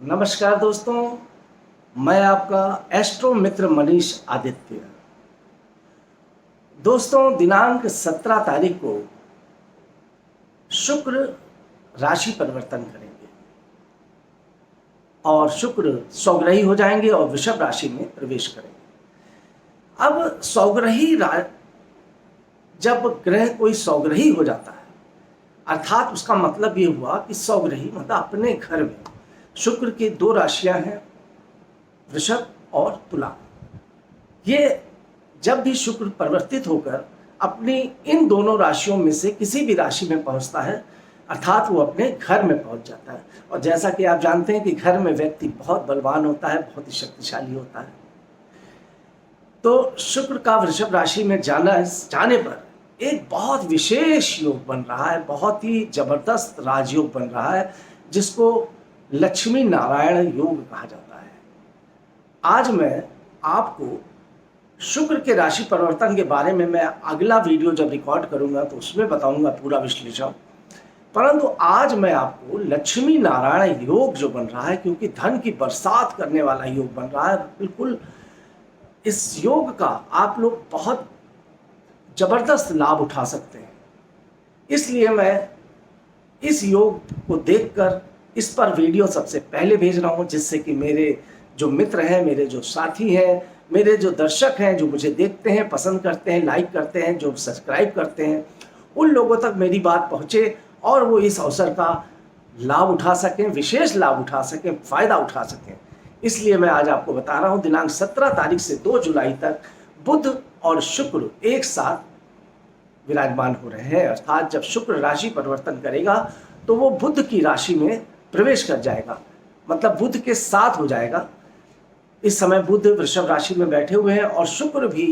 नमस्कार दोस्तों, मैं आपका एस्ट्रो मित्र मनीष आदित्य। दोस्तों, दिनांक 17 तारीख को शुक्र राशि परिवर्तन करेंगे और शुक्र सौग्रही हो जाएंगे और वृषभ राशि में प्रवेश करेंगे। अब जब ग्रह कोई सौग्रही हो जाता है, अर्थात उसका मतलब ये हुआ कि सौग्रही मतलब अपने घर में शुक्र की दो राशियां हैं, वृषभ और तुला। ये जब भी शुक्र परिवर्तित होकर अपनी इन दोनों राशियों में से किसी भी राशि में पहुंचता है, अर्थात वो अपने घर में पहुंच जाता है। और जैसा कि आप जानते हैं कि घर में व्यक्ति बहुत बलवान होता है, बहुत ही शक्तिशाली होता है। तो शुक्र का वृषभ राशि में जाने पर एक बहुत विशेष योग बन रहा है, बहुत ही जबरदस्त राजयोग बन रहा है, जिसको लक्ष्मी नारायण योग कहा जाता है। आज मैं आपको शुक्र के राशि परिवर्तन के बारे में मैं अगला वीडियो जब रिकॉर्ड करूंगा तो उसमें बताऊंगा पूरा विश्लेषण। परंतु आज मैं आपको लक्ष्मी नारायण योग जो बन रहा है, क्योंकि धन की बरसात करने वाला योग बन रहा है, बिल्कुल इस योग का आप लोग बहुत जबरदस्त लाभ उठा सकते हैं। इसलिए मैं इस योग को देखकर इस पर वीडियो सबसे पहले भेज रहा हूं, जिससे कि मेरे जो मित्र हैं, मेरे जो साथी हैं, मेरे जो दर्शक हैं, जो मुझे देखते हैं, पसंद करते हैं, लाइक करते हैं, जो सब्सक्राइब करते हैं, उन लोगों तक मेरी बात पहुंचे और वो इस अवसर का लाभ उठा सकें, विशेष लाभ उठा सकें, फायदा उठा सकें। इसलिए मैं आज आपको बता रहा हूं, दिनांक 17 तारीख से 2 जुलाई तक बुध और शुक्र एक साथ विराजमान हो रहे हैं। अर्थात जब शुक्र राशि परिवर्तन करेगा तो वो बुध की राशि में प्रवेश कर जाएगा, मतलब बुध के साथ हो जाएगा। इस समय बुध वृषभ राशि में बैठे हुए हैं और शुक्र भी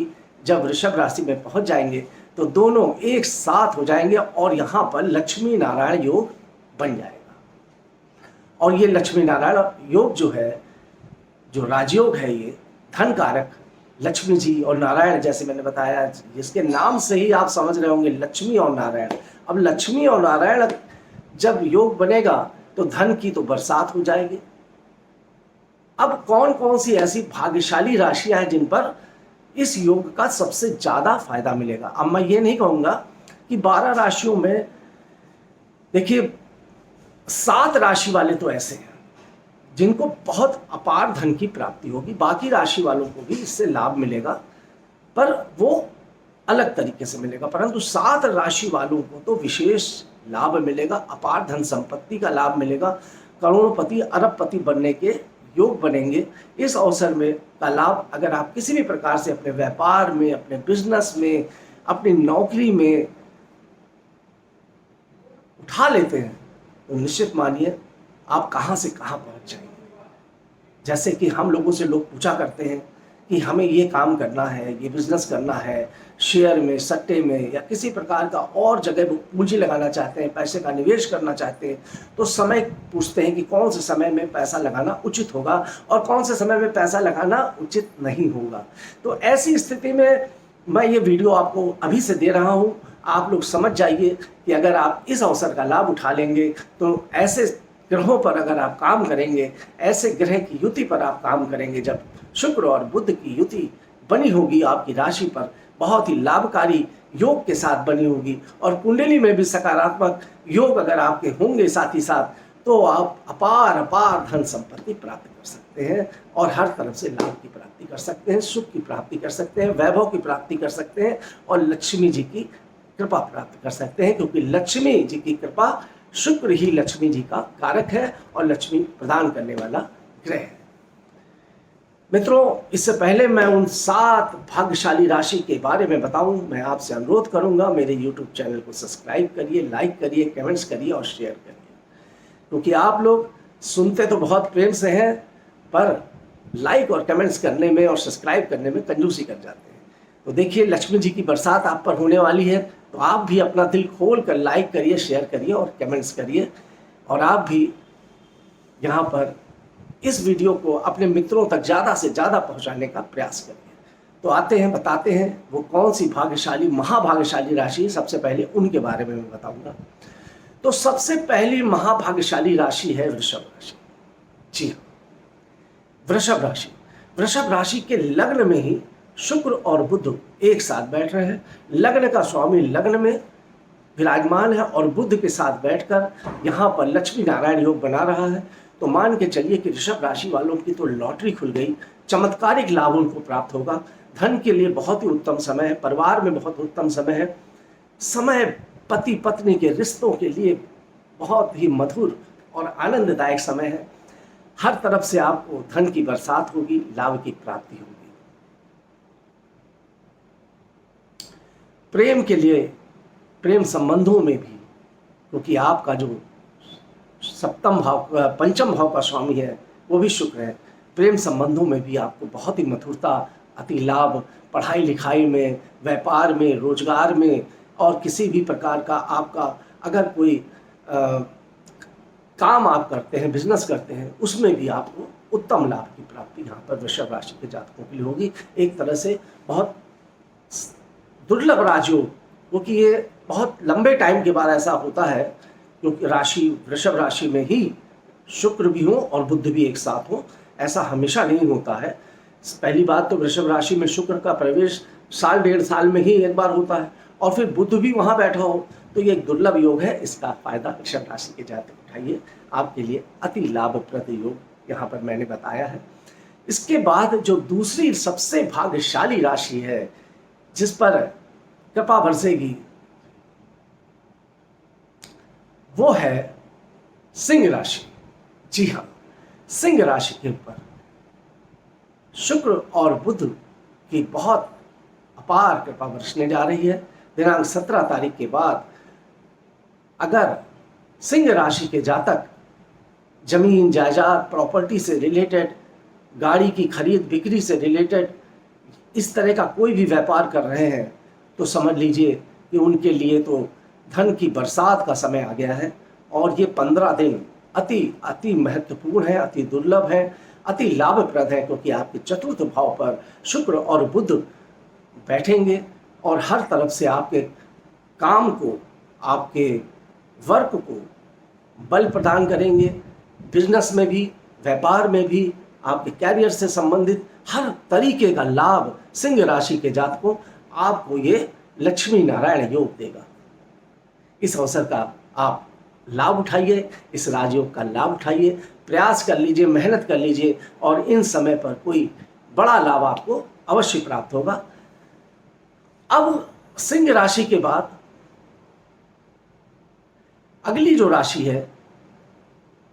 जब वृषभ राशि में पहुंच जाएंगे तो दोनों एक साथ हो जाएंगे और यहाँ पर लक्ष्मी नारायण योग बन जाएगा। और ये लक्ष्मी नारायण योग जो है, जो राजयोग है, ये धन कारक लक्ष्मी जी और नारायण, जैसे मैंने बताया, जिसके नाम से ही आप समझ रहे होंगे, लक्ष्मी और नारायण। अब लक्ष्मी और नारायण जब योग बनेगा तो धन की तो बरसात हो जाएगी। अब कौन कौन सी ऐसी भाग्यशाली राशियां हैं जिन पर इस योग का सबसे ज्यादा फायदा मिलेगा। अब मैं ये नहीं कहूंगा कि 12 राशियों में, देखिए 7 राशि वाले तो ऐसे हैं जिनको बहुत अपार धन की प्राप्ति होगी, बाकी राशि वालों को भी इससे लाभ मिलेगा, पर वो अलग तरीके से मिलेगा। परंतु 7 राशि वालों को तो विशेष लाभ मिलेगा, अपार धन संपत्ति का लाभ मिलेगा, करोड़पति अरबपति बनने के योग बनेंगे। इस अवसर में का लाभ अगर आप किसी भी प्रकार से अपने व्यापार में, अपने बिजनेस में, अपनी नौकरी में उठा लेते हैं तो निश्चित मानिए आप कहां से कहां पहुंच जाएंगे। जैसे कि हम लोगों से लोग पूछा करते हैं कि हमें ये काम करना है, ये बिजनेस करना है, शेयर में, सट्टे में या किसी प्रकार का और जगह पूंजी लगाना चाहते हैं, पैसे का निवेश करना चाहते हैं, तो समय पूछते हैं कि कौन से समय में पैसा लगाना उचित होगा और कौन से समय में पैसा लगाना उचित नहीं होगा। तो ऐसी स्थिति में मैं ये वीडियो आपको अभी से दे रहा हूँ। आप लोग समझ जाइए कि अगर आप इस अवसर का लाभ उठा लेंगे तो ऐसे ग्रहों पर अगर आप काम करेंगे, ऐसे ग्रह की युति पर आप काम करेंगे, जब शुक्र और बुध की युति बनी होगी आपकी राशि पर, बहुत ही लाभकारी योग के साथ बनी होगी, और कुंडली में भी सकारात्मक योग अगर आपके होंगे साथ ही साथ, तो आप अपार अपार धन संपत्ति प्राप्त कर सकते हैं और हर तरफ से लाभ की प्राप्ति कर सकते हैं, सुख की प्राप्ति कर सकते हैं, वैभव की प्राप्ति कर सकते हैं और लक्ष्मी जी की कृपा प्राप्त कर सकते हैं, क्योंकि लक्ष्मी जी की कृपा, शुक्र ही लक्ष्मी जी का कारक है और लक्ष्मी प्रदान करने वाला ग्रह है। मित्रों, इससे पहले मैं उन 7 भाग्यशाली राशि के बारे में बताऊं, मैं आपसे अनुरोध करूंगा, मेरे YouTube चैनल को सब्सक्राइब करिए, लाइक करिए, कमेंट्स करिए और शेयर करिए, क्योंकि आप लोग सुनते तो बहुत प्रेम से हैं, पर लाइक और कमेंट्स करने में और सब्सक्राइब करने में कंजूसी कर जाते हैं। तो देखिए, लक्ष्मी जी की बरसात आप पर होने वाली है, तो आप भी अपना दिल खोल कर लाइक करिए, शेयर करिए और कमेंट्स करिए, और आप भी यहाँ पर इस वीडियो को अपने मित्रों तक ज़्यादा से ज़्यादा पहुँचाने का प्रयास करिए। तो आते हैं, बताते हैं वो कौन सी भाग्यशाली, महाभाग्यशाली राशि है। सबसे पहले उनके बारे में मैं बताऊंगा। तो सबसे पहली महाभाग्यशाली राशि है वृषभ राशि। जी हाँ, वृषभ राशि। वृषभ राशि के लग्न में ही शुक्र और बुध एक साथ बैठ रहे हैं। लग्न का स्वामी लग्न में विराजमान है और बुध के साथ बैठकर यहाँ पर लक्ष्मी नारायण योग बना रहा है। तो मान के चलिए कि ऋषभ राशि वालों की तो लॉटरी खुल गई, चमत्कारिक लाभ उनको प्राप्त होगा। धन के लिए बहुत ही उत्तम समय है, परिवार में बहुत उत्तम समय है। समय पति पत्नी के रिश्तों के लिए बहुत ही मधुर और आनंददायक समय है। हर तरफ से आपको धन की बरसात होगी, लाभ की प्राप्ति होगी। प्रेम के लिए, प्रेम संबंधों में भी, क्योंकि आपका जो पंचम भाव का स्वामी है वो भी शुक्र है, प्रेम संबंधों में भी आपको बहुत ही मधुरता, अति लाभ, पढ़ाई लिखाई में, व्यापार में, रोजगार में और किसी भी प्रकार का आपका अगर कोई काम आप करते हैं, बिजनेस करते हैं, उसमें भी आपको उत्तम लाभ की प्राप्ति यहाँ पर वृषभ राशि के जातकों के लिए होगी। एक तरह से बहुत दुर्लभ राजयोग, क्योंकि ये बहुत लंबे टाइम के बाद ऐसा होता है, क्योंकि राशि वृषभ राशि में ही शुक्र भी हो और बुध भी एक साथ हो, ऐसा हमेशा नहीं होता है। पहली बात तो वृषभ राशि में शुक्र का प्रवेश साल डेढ़ साल में ही एक बार होता है और फिर बुध भी वहाँ बैठा हो, तो ये एक दुर्लभ योग है। इसका फायदा वृषभ राशि के जातक उठाइए, आपके लिए अति लाभप्रद योग यहाँ पर मैंने बताया है। इसके बाद जो दूसरी सबसे भाग्यशाली राशि है जिस पर कृपा बरसेगी, वो है सिंह राशि। जी हाँ, सिंह राशि के ऊपर शुक्र और बुध की बहुत अपार कृपा बरसने जा रही है। दिनांक 17 तारीख के बाद अगर सिंह राशि के जातक जमीन जायदाद, प्रॉपर्टी से रिलेटेड, गाड़ी की खरीद बिक्री से रिलेटेड इस तरह का कोई भी व्यापार कर रहे हैं, तो समझ लीजिए कि उनके लिए तो धन की बरसात का समय आ गया है। और ये 15 दिन अति महत्वपूर्ण है, अति दुर्लभ है, अति लाभप्रद है, क्योंकि आपके चतुर्थ भाव पर शुक्र और बुध बैठेंगे और हर तरफ से आपके काम को, आपके वर्क को बल प्रदान करेंगे। बिजनेस में भी, व्यापार में भी, आपके कैरियर से संबंधित हर तरीके का लाभ सिंह राशि के जातकों आपको ये लक्ष्मी नारायण योग देगा। इस अवसर का आप लाभ उठाइए, इस राजयोग का लाभ उठाइए, प्रयास कर लीजिए, मेहनत कर लीजिए और इन समय पर कोई बड़ा लाभ आपको अवश्य प्राप्त होगा। अब सिंह राशि के बाद अगली जो राशि है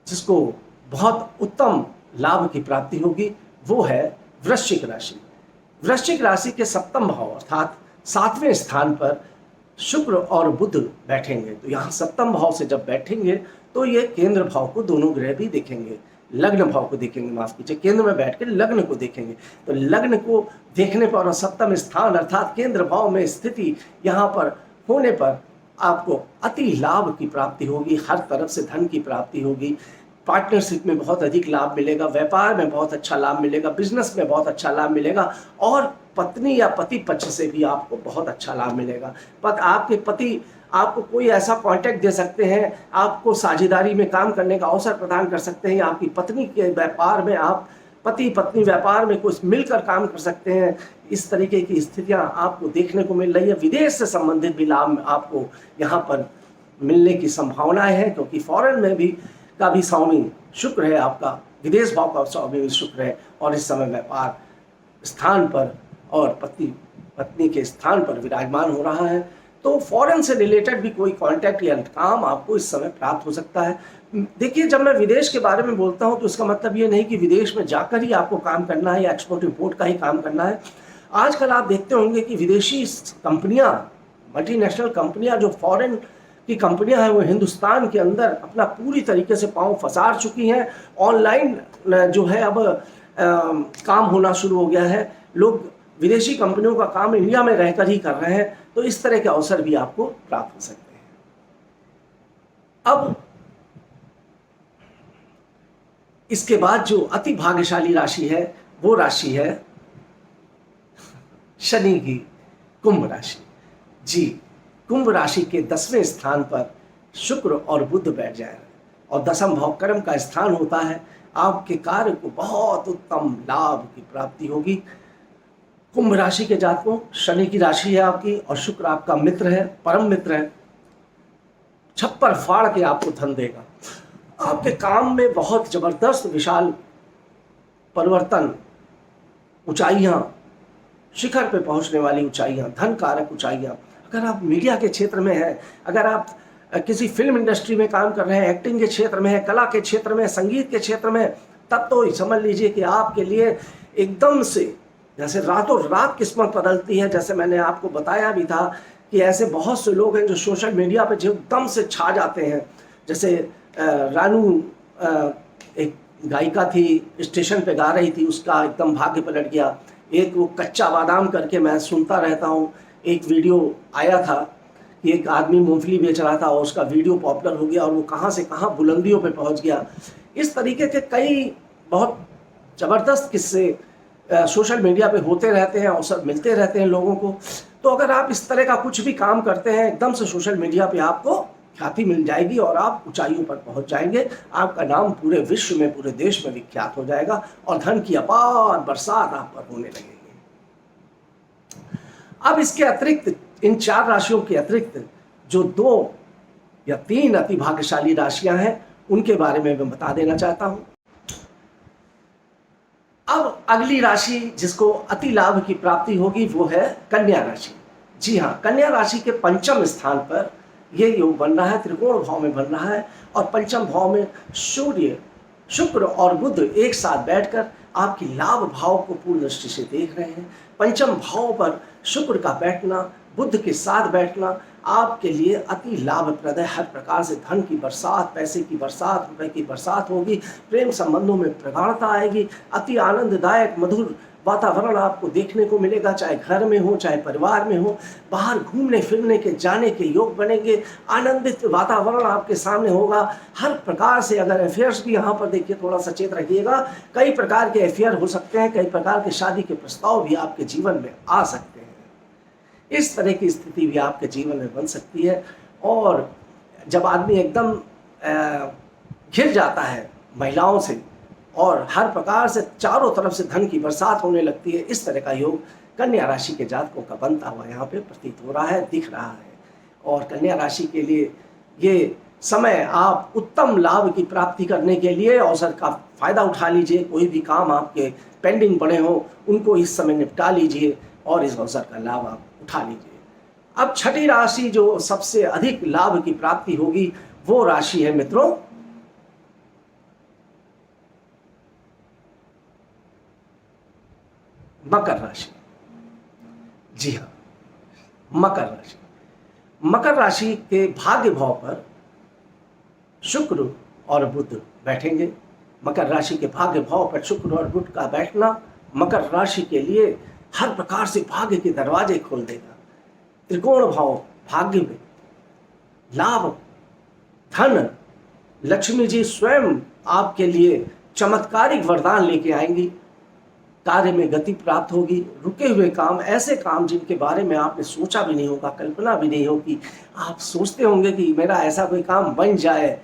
जिसको बहुत उत्तम लाभ की प्राप्ति होगी, वो है वृश्चिक राशि। वृश्चिक राशि के सप्तम भाव अर्थात 7वें स्थान पर शुक्र और बुध बैठेंगे। तो यहाँ सप्तम भाव से जब बैठेंगे तो ये केंद्र भाव को दोनों ग्रह भी देखेंगे, लग्न भाव को देखेंगे, माफ कीजिए, केंद्र में बैठ के लग्न को देखेंगे। तो लग्न को देखने पर और सप्तम स्थान अर्थात केंद्र भाव में स्थिति यहाँ पर होने पर आपको अति लाभ की प्राप्ति होगी, हर तरफ से धन की प्राप्ति होगी। पार्टनरशिप में बहुत अधिक लाभ मिलेगा, व्यापार में बहुत अच्छा लाभ मिलेगा, बिजनेस में बहुत अच्छा लाभ मिलेगा और पत्नी या पति पक्ष से भी आपको बहुत अच्छा लाभ मिलेगा। आपके पति आपको कोई ऐसा कॉन्टैक्ट दे सकते हैं, आपको साझेदारी में काम करने का अवसर प्रदान कर सकते हैं, आपकी पत्नी के व्यापार में आप पति पत्नी व्यापार में कुछ मिलकर काम कर सकते हैं। इस तरीके की स्थितियां आपको देखने को मिल रही है। विदेश से संबंधित भी लाभ आपको यहाँ पर मिलने की संभावनाएं हैं, क्योंकि फॉरेन में भी का भी स्वामी शुक्र है, आपका विदेश भाव का स्वामी भी शुक्र है और इस समय व्यापार स्थान पर और पत्नी के स्थान पर विराजमान हो रहा है। तो फॉरेन से रिलेटेड भी कोई कॉन्टैक्ट या काम आपको इस समय प्राप्त हो सकता है। देखिए, जब मैं विदेश के बारे में बोलता हूं तो इसका मतलब ये नहीं कि विदेश में जाकर ही आपको काम करना है या एक्सपोर्ट इंपोर्ट का ही काम करना है। आजकल आप देखते होंगे कि विदेशी कंपनियां, मल्टीनेशनल कंपनियां, जो फॉरेन की कंपनियां हैं, वो हिंदुस्तान के अंदर अपना पूरी तरीके से पांव फंसार चुकी हैं। ऑनलाइन जो है अब काम होना शुरू हो गया है, लोग विदेशी कंपनियों का काम इंडिया में रहकर ही कर रहे हैं। तो इस तरह के अवसर भी आपको प्राप्त हो सकते हैं। अब इसके बाद जो अति भाग्यशाली राशि है वो राशि है शनि की कुंभ राशि। जी, कुंभ राशि के 10वें स्थान पर शुक्र और बुध बैठ जाए और दसम भाव कर्म का स्थान होता है। आपके कार्य को बहुत उत्तम लाभ की प्राप्ति होगी। कुंभ राशि के जातकों, शनि की राशि है आपकी और शुक्र आपका मित्र है, परम मित्र है। छप्पर फाड़ के आपको धन देगा। आपके काम में बहुत जबरदस्त विशाल परिवर्तन, ऊंचाइयां, शिखर पे पहुंचने वाली ऊंचाइयां, धन कारक ऊंचाइयां। अगर आप मीडिया के क्षेत्र में हैं, अगर आप किसी फिल्म इंडस्ट्री में काम कर रहे हैं, एक्टिंग के क्षेत्र में है, कला के क्षेत्र में, संगीत के क्षेत्र में, तब तो समझ लीजिए कि आपके लिए एकदम से जैसे रातों रात किस्मत बदलती है। जैसे मैंने आपको बताया भी था कि ऐसे बहुत से लोग हैं जो सोशल मीडिया पे जो एकदम से छा जाते हैं। जैसे रानू एक गायिका थी, स्टेशन पे गा रही थी, उसका एकदम भाग्य पलट गया। एक वो कच्चा बादाम करके मैं सुनता रहता हूँ, एक वीडियो आया था कि एक आदमी मूंगफली बेच रहा था और उसका वीडियो पॉपुलर हो गया और वो कहाँ से कहाँ बुलंदियों पे पहुँच गया। इस तरीके के कई बहुत ज़बरदस्त किस्से सोशल मीडिया पे होते रहते हैं, अवसर मिलते रहते हैं लोगों को। तो अगर आप इस तरह का कुछ भी काम करते हैं, एकदम से सोशल मीडिया पे आपको ख्याति मिल जाएगी और आप ऊंचाइयों पर पहुंच जाएंगे। आपका नाम पूरे विश्व में, पूरे देश में विख्यात हो जाएगा और धन की अपार बरसात आप पर होने लगेगी। अब इसके अतिरिक्त, इन 4 राशियों के अतिरिक्त जो 2 या 3 अति भाग्यशाली राशियां हैं, उनके बारे में मैं बता देना चाहता हूं। अब अगली राशि जिसको अति लाभ की प्राप्ति होगी वो है कन्या राशि। जी हाँ, कन्या राशि के पंचम स्थान पर ये योग बन रहा है, त्रिकोण भाव में बन रहा है और पंचम भाव में सूर्य, शुक्र और बुध एक साथ बैठकर आपकी लाभ भाव को पूर्ण दृष्टि से देख रहे हैं। पंचम भाव पर शुक्र का बैठना, बुध के साथ बैठना आपके लिए अति लाभप्रद है। हर प्रकार से धन की बरसात, पैसे की बरसात, रुपए की बरसात होगी। प्रेम संबंधों में प्रगाढ़ता आएगी। अति आनंददायक मधुर वातावरण आपको देखने को मिलेगा, चाहे घर में हो, चाहे परिवार में हो। बाहर घूमने फिरने के, जाने के योग बनेंगे। आनंदित वातावरण आपके सामने होगा। हर प्रकार से, अगर अफेयर्स भी यहाँ पर देखिए, थोड़ा सचेत रखिएगा, कई प्रकार के अफेयर हो सकते हैं, कई प्रकार के शादी के प्रस्ताव भी आपके जीवन में आ सकते हैं। इस तरह की स्थिति भी आपके जीवन में बन सकती है। और जब आदमी एकदम घिर जाता है महिलाओं से और हर प्रकार से चारों तरफ से धन की बरसात होने लगती है, इस तरह का योग कन्या राशि के जातकों का बनता हुआ यहाँ पे प्रतीत हो रहा है, दिख रहा है। और कन्या राशि के लिए ये समय आप उत्तम लाभ की प्राप्ति करने के लिए अवसर का फायदा उठा लीजिए। कोई भी काम आपके पेंडिंग पड़े हो, उनको इस समय निपटा लीजिए और इस अवसर का लाभ आप उठा लीजिए। अब छठी राशि जो सबसे अधिक लाभ की प्राप्ति होगी वो राशि है मित्रों मकर राशि। जी हाँ, मकर राशि। मकर राशि के भाग्य भाव पर शुक्र और बुध बैठेंगे। मकर राशि के भाग्य भाव पर शुक्र और बुध का बैठना मकर राशि के लिए हर प्रकार से भाग्य के दरवाजे खोल देगा। त्रिकोण भाव भाग्य में लाभ, धन, लक्ष्मी जी स्वयं आपके लिए चमत्कारिक वरदान लेके आएंगी। कार्य में गति प्राप्त होगी। रुके हुए काम, ऐसे काम जिनके बारे में आपने सोचा भी नहीं होगा, कल्पना भी नहीं होगी, आप सोचते होंगे कि मेरा ऐसा कोई काम बन जाए,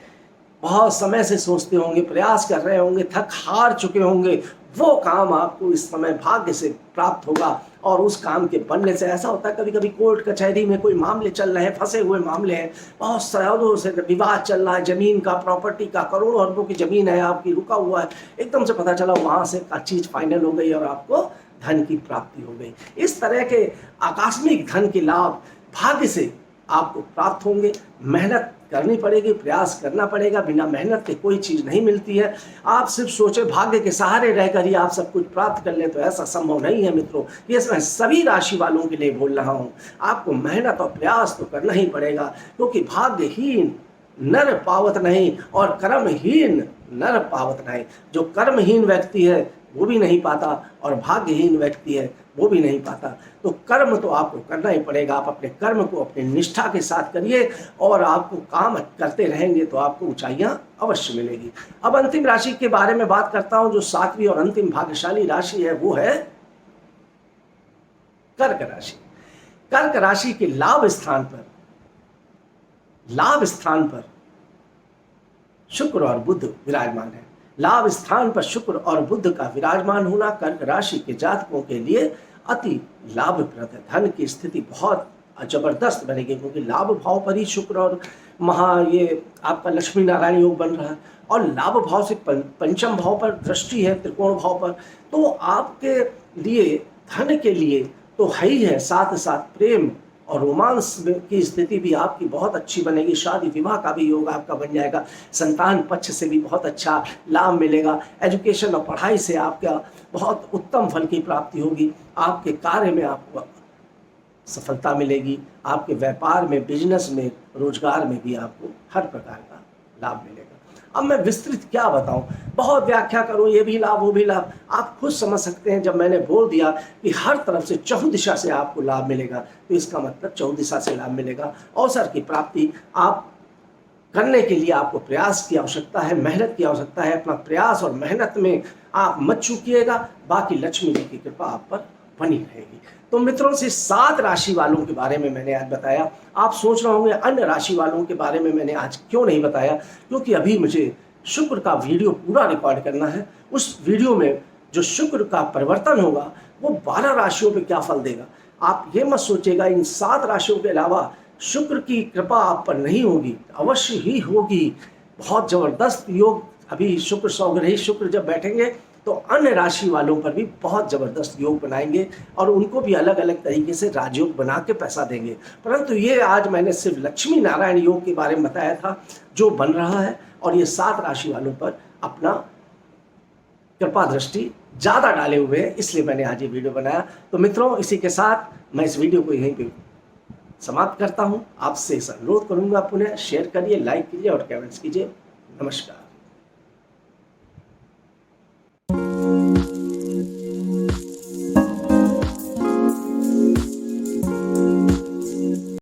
बहुत समय से सोचते होंगे, प्रयास कर रहे होंगे, थक हार चुके होंगे, वो काम आपको इस समय भाग्य से प्राप्त होगा। और उस काम के बनने से ऐसा होता है, कभी कभी कोर्ट कचहरी में कोई मामले चल रहे हैं, फंसे हुए मामले हैं, बहुत सालों से विवाद चल रहा है, जमीन का, प्रॉपर्टी का, करोड़ों अरबों की जमीन है आपकी, रुका हुआ है, एकदम से पता चला वहाँ से चीज़ फाइनल हो गई और आपको धन की प्राप्ति हो गई। इस तरह के आकस्मिक धन के लाभ भाग्य से आपको प्राप्त होंगे। मेहनत करनी पड़ेगी, प्रयास करना पड़ेगा। बिना मेहनत के कोई चीज़ नहीं मिलती है। आप सिर्फ सोचे भाग्य के सहारे रहकर ही आप सब कुछ प्राप्त कर लें, तो ऐसा संभव नहीं है मित्रों। ये मैं सभी राशि वालों के लिए बोल रहा हूँ। आपको मेहनत और प्रयास तो करना ही पड़ेगा, क्योंकि भाग्यहीन नर पावत नहीं और कर्महीन नर पावत नहीं। जो कर्महीन व्यक्ति है वो भी नहीं पाता और भाग्यहीन व्यक्ति है वो भी नहीं पाता। तो कर्म तो आपको करना ही पड़ेगा। आप अपने कर्म को अपनी निष्ठा के साथ करिए और आपको काम करते रहेंगे तो आपको ऊंचाइयां अवश्य मिलेगी। अब अंतिम राशि के बारे में बात करता हूं। जो 7वीं और अंतिम भाग्यशाली राशि है वो है कर्क राशि। कर्क राशि के लाभ स्थान पर शुक्र और बुध विराजमान है। लाभ स्थान पर शुक्र और बुध का विराजमान होना कर्क राशि के जातकों के लिए अति लाभप्रद है। धन की स्थिति बहुत जबरदस्त बनेगी, क्योंकि लाभ भाव पर ही शुक्र और ये आपका लक्ष्मी नारायण योग बन रहा है, और लाभ भाव से पंचम भाव पर दृष्टि है, त्रिकोण भाव पर। तो आपके लिए धन के लिए तो है ही है, साथ साथ प्रेम और रोमांस की स्थिति भी आपकी बहुत अच्छी बनेगी। शादी विवाह का भी योग आपका बन जाएगा। संतान पक्ष से भी बहुत अच्छा लाभ मिलेगा। एजुकेशन और पढ़ाई से आपका बहुत उत्तम फल की प्राप्ति होगी। आपके कार्य में आपको सफलता मिलेगी। आपके व्यापार में, बिजनेस में, रोजगार में भी आपको हर प्रकार का लाभ मिलेगा। अब मैं विस्तृत क्या बताऊं, बहुत व्याख्या करूं, ये भी लाभ वो भी लाभ, आप खुद समझ सकते हैं। जब मैंने बोल दिया कि हर तरफ से चहुदिशा से आपको लाभ मिलेगा, तो इसका मतलब चहुदिशा से लाभ मिलेगा। अवसर की प्राप्ति आप करने के लिए आपको प्रयास की आवश्यकता है, मेहनत की आवश्यकता है। अपना प्रयास और मेहनत में आप मत चूकिएगा, बाकी लक्ष्मी जी की कृपा आप पर बनी रहेगी। तो मित्रों, से 7 राशि वालों के बारे में मैंने आज बताया। आप सोच रहे होंगे अन्य राशि वालों के बारे में मैंने आज क्यों नहीं बताया, क्योंकि अभी मुझे शुक्र का वीडियो पूरा रिकॉर्ड करना है। उस वीडियो में जो शुक्र का परिवर्तन होगा वो 12 राशियों पे क्या फल देगा। आप ये मत सोचिएगा इन 7 राशियों के अलावा शुक्र की कृपा आप पर नहीं होगी, अवश्य ही होगी। बहुत जबरदस्त योग, अभी शुक्र सौग्रही शुक्र जब बैठेंगे तो अन्य राशि वालों पर भी बहुत जबरदस्त योग बनाएंगे, और उनको भी अलग अलग तरीके से राजयोग बना के पैसा देंगे। परंतु ये आज मैंने सिर्फ लक्ष्मी नारायण योग के बारे में बताया था जो बन रहा है, और ये 7 राशि वालों पर अपना कृपा दृष्टि ज़्यादा डाले हुए हैं, इसलिए मैंने आज ये वीडियो बनाया। तो मित्रों, इसी के साथ मैं इस वीडियो को यहीं पे समाप्त करता हूँ। आपसे अनुरोध करूँगा, पुनः शेयर करिए, लाइक कीजिए और कमेंट्स कीजिए। नमस्कार।